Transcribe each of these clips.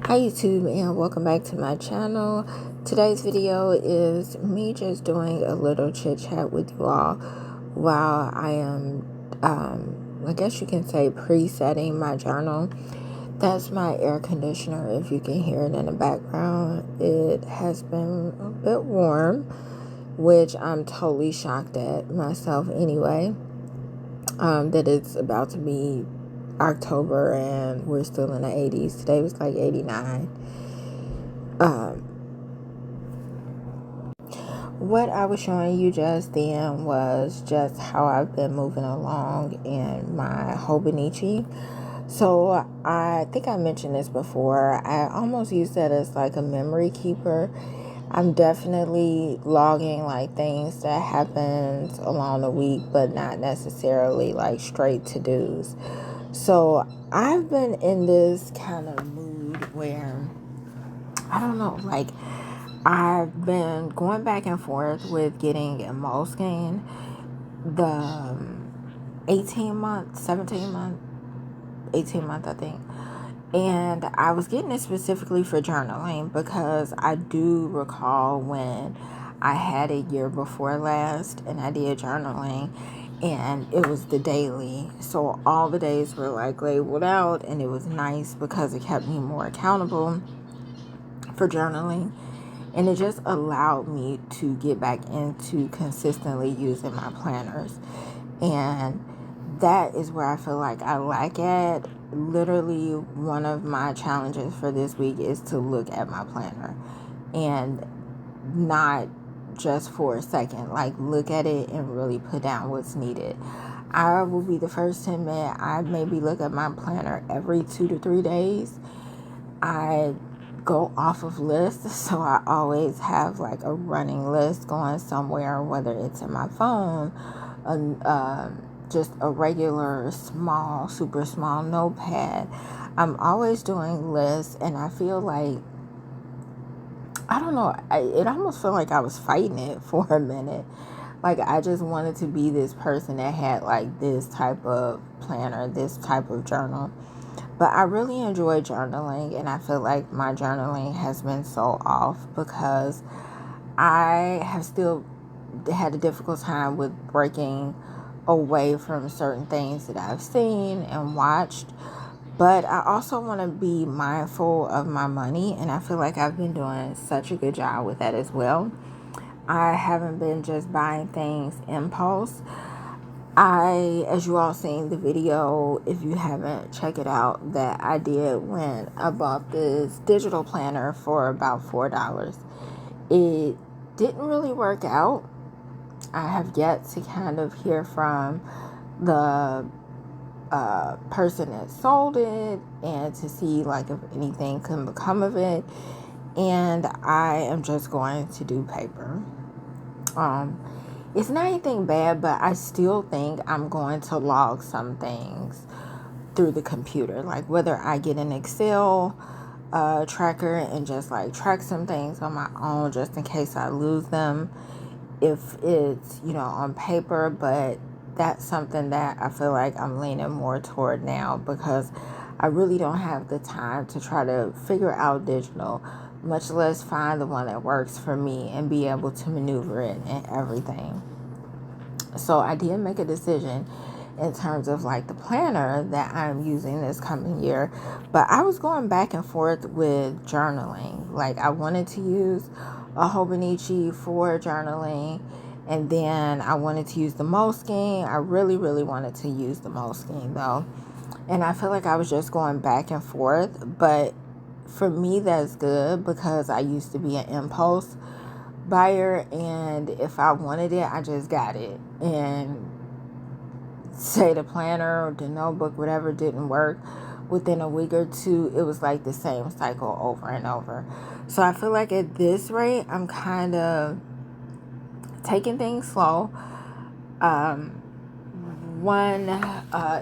Hi YouTube, and welcome back to my channel. Today's video is me just doing a little chit chat with you all while I am I guess you can say presetting my journal. That's my air conditioner. If you can hear it in the background, it has been a bit warm, which I'm totally shocked at myself anyway. That it's about to be October and we're still in the 80s. Today was like 89. What I was showing you just then was just how I've been moving along in my Hobonichi. So I think I mentioned this before. I almost use that as like a memory keeper. I'm definitely logging like things that happens along the week, but not necessarily like straight to-dos. So I've been in this kind of mood where I don't know, like I've been going back and forth with getting a Moleskine, the 18 month, 17 month, 18 month, I think. And I was getting it specifically for journaling because I do recall when I had it year before last and I did journaling and it was the daily. So all the days were like labeled out and it was nice because it kept me more accountable for journaling. And it just allowed me to get back into consistently using my planners. And that is where I feel like I lack at. Literally, one of my challenges for this week is to look at my planner and not just for a second, like look at it and really put down what's needed. I will be the first to admit I maybe look at my planner every 2 to 3 days. I go off of lists, so I always have like a running list going somewhere, whether it's in my phone, just a regular small, super small notepad. I'm always doing lists, and I feel like, I don't know, it almost felt like I was fighting it for a minute. Like I just wanted to be this person that had like this type of planner, this type of journal. But I really enjoy journaling, and I feel like my journaling has been so off because I have still had a difficult time with breaking away from certain things that I've seen and watched. But I also want to be mindful of my money, and I feel like I've been doing such a good job with that as well. I haven't been just buying things impulse. As you all seen the video, if you haven't, check it out, that I did when I bought this digital planner for about $4. It didn't really work out. I have yet to kind of hear from the person that sold it and to see like if anything can become of it. And I am just going to do paper. It's not anything bad, but I still think I'm going to log some things through the computer. Like whether I get an Excel tracker and just like track some things on my own just in case I lose them. If it's, on paper, but that's something that I feel like I'm leaning more toward now because I really don't have the time to try to figure out digital, much less find the one that works for me and be able to maneuver it and everything. So I did make a decision in terms of like the planner that I'm using this coming year, but I was going back and forth with journaling. Like I wanted to use a Hobonichi for journaling, and then I wanted to use the Moleskine. I really, really wanted to use the Moleskine though, and I feel like I was just going back and forth. But for me, that's good because I used to be an impulse buyer, and if I wanted it, I just got it. And say the planner or the notebook, whatever, didn't work, within a week or two, it was like the same cycle over and over. So I feel like at this rate, I'm kind of taking things slow.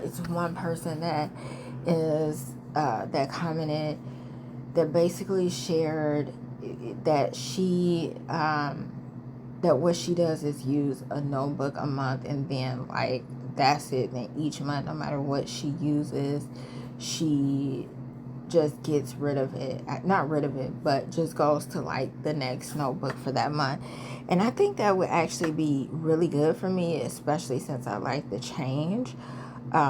It's one person that is that commented, that basically shared that that what she does is use a notebook a month, and then like that's it. And each month, no matter what she uses, she just gets rid of it, not rid of it, but just goes to like the next notebook for that month. And I think that would actually be really good for me, especially since I like the change.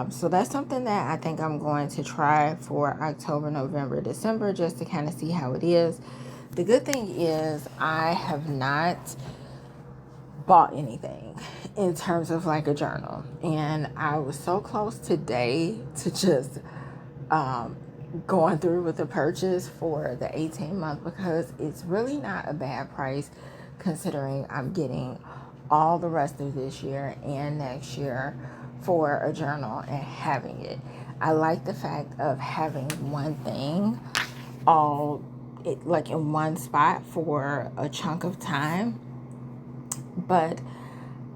So that's something that I think I'm going to try for October, November, December, just to kind of see how it is. The good thing is I have not bought anything in terms of like a journal, and I was so close today to just going through with the purchase for the 18-month, because it's really not a bad price considering I'm getting all the rest of this year and next year for a journal and having it. I like the fact of having one thing all like in one spot for a chunk of time, but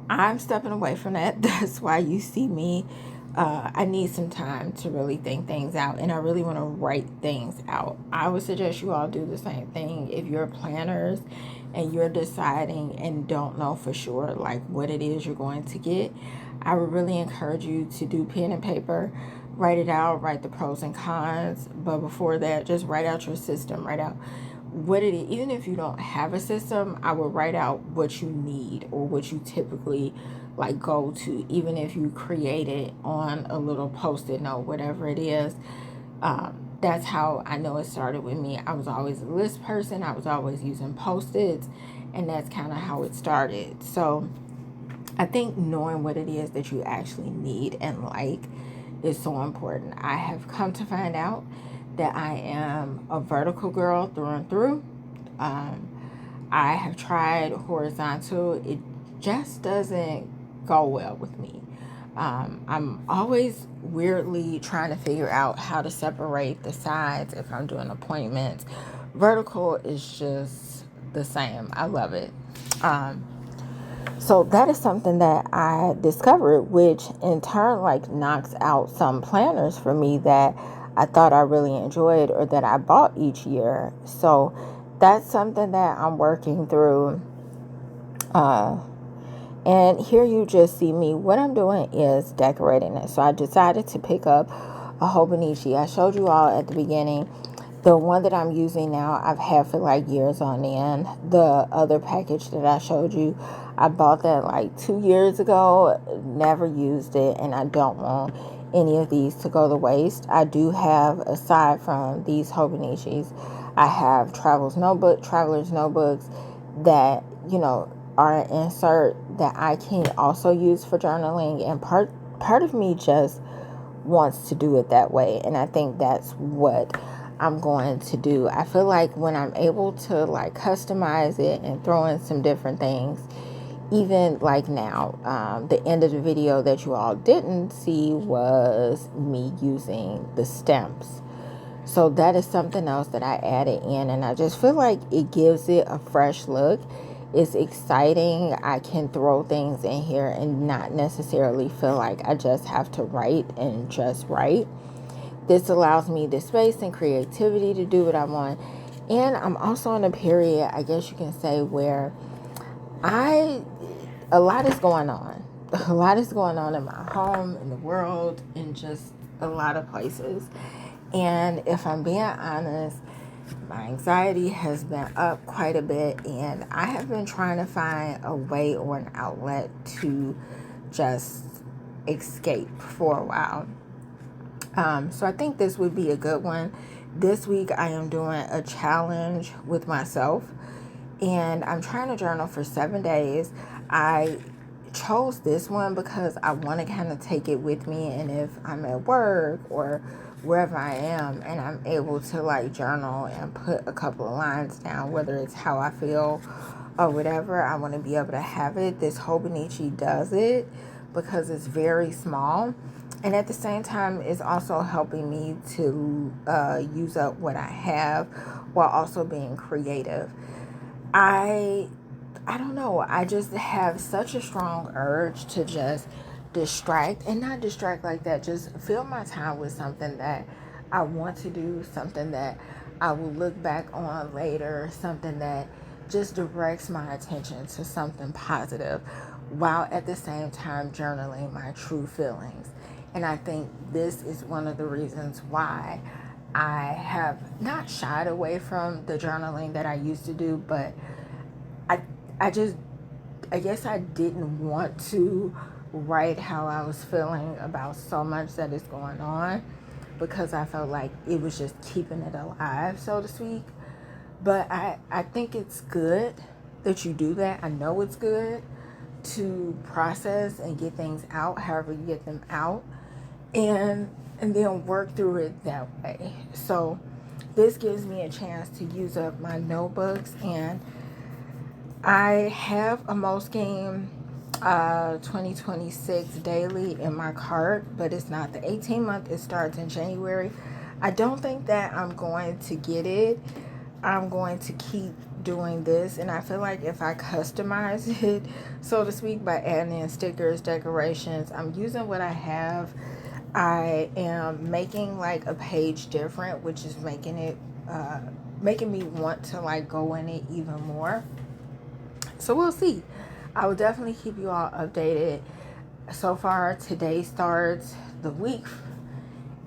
I'm stepping away from that. That's why you see me. I need some time to really think things out, and I really want to write things out. I would suggest you all do the same thing. If you're planners and you're deciding and don't know for sure like what it is you're going to get, I would really encourage you to do pen and paper, write it out, write the pros and cons. But before that, just write out your system, write out what it is. Even if you don't have a system, I would write out what you need or what you typically like go to, even if you create it on a little post-it note, whatever it is. That's how I know it started with me. I was always a list person. I was always using post-its, and that's kind of how it started. So I think knowing what it is that you actually need and like is so important. I have come to find out that I am a vertical girl through and through. I have tried horizontal. It just doesn't go well with me. I'm always weirdly trying to figure out how to separate the sides if I'm doing appointments. Vertical is just the same. I love it. So that is something that I discovered, which in turn like knocks out some planners for me that I thought I really enjoyed or that I bought each year. So that's something that I'm working through. And here you just see me. What I'm doing is decorating it. So I decided to pick up a Hobonichi. I showed you all at the beginning. The one that I'm using now, I've had for like years on end. The other package that I showed you, I bought that like 2 years ago. Never used it, and I don't want any of these to go to waste. I do have, aside from these Hobonichis, I have traveler's notebooks that, you know, are an insert that I can also use for journaling, and part of me just wants to do it that way, and I think that's what I'm going to do. I feel like when I'm able to like customize it and throw in some different things, even like now, the end of the video that you all didn't see was me using the stamps. So that is something else that I added in, and I just feel like it gives it a fresh look. It's exciting. I can throw things in here and not necessarily feel like I just have to write and just write. This allows me the space and creativity to do what I want. And I'm also in a period, I guess you can say, where a lot is going on. A lot is going on in my home, in the world, in just a lot of places. And if I'm being honest, my anxiety has been up quite a bit, and I have been trying to find a way or an outlet to just escape for a while. So I think this would be a good one. This week I am doing a challenge with myself, and I'm trying to journal for 7 days. I chose this one because I want to kind of take it with me, and if I'm at work or wherever I am and I'm able to like journal and put a couple of lines down, whether it's how I feel or whatever, I want to be able to have it. This Hobonichi does it because it's very small, and at the same time it's also helping me to use up what I have while also being creative. I don't know. I just have such a strong urge to just distract, and not distract like that. Just fill my time with something that I want to do, something that I will look back on later, something that just directs my attention to something positive, while at the same time journaling my true feelings. And I think this is one of the reasons why I have not shied away from the journaling that I used to do, but I I just I guess I didn't want to write how I was feeling about so much that is going on, because I felt like it was just keeping it alive, so to speak. But I think it's good that you do that. I know it's good to process and get things out however you get them out, and then work through it that way. So this gives me a chance to use up my notebooks, and I have a Moleskine 2026 daily in my cart, but it's not the 18 month. It starts in January. I don't think that I'm going to get it. I'm going to keep doing this, and I feel like if I customize it, so to speak, by adding in stickers, decorations, I'm using what I have. I am making like a page different, which is making it making me want to like go in it even more. So we'll see. I will definitely keep you all updated. So far, today starts the week,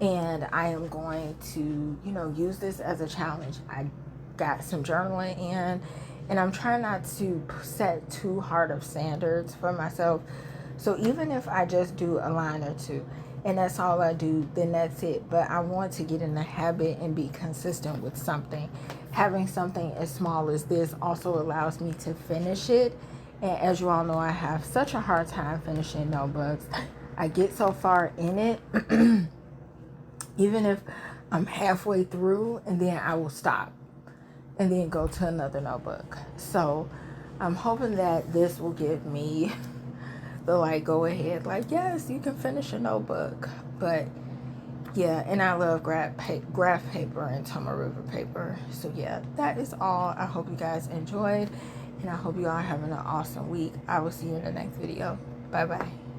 and I am going to, use this as a challenge. I got some journaling in, and I'm trying not to set too hard of standards for myself. So even if I just do a line or two, and that's all I do, then that's it. But I want to get in the habit and be consistent with something. Having something as small as this also allows me to finish it. And as you all know, I have such a hard time finishing notebooks. I get so far in it, even if I'm halfway through, and then I will stop and then go to another notebook. So I'm hoping that this will give me the like go ahead, like, yes, you can finish a notebook. But yeah, and I love graph paper and Toma River paper. So yeah, that is all. I hope you guys enjoyed, and I hope you all having an awesome week. I will see you in the next video. Bye bye.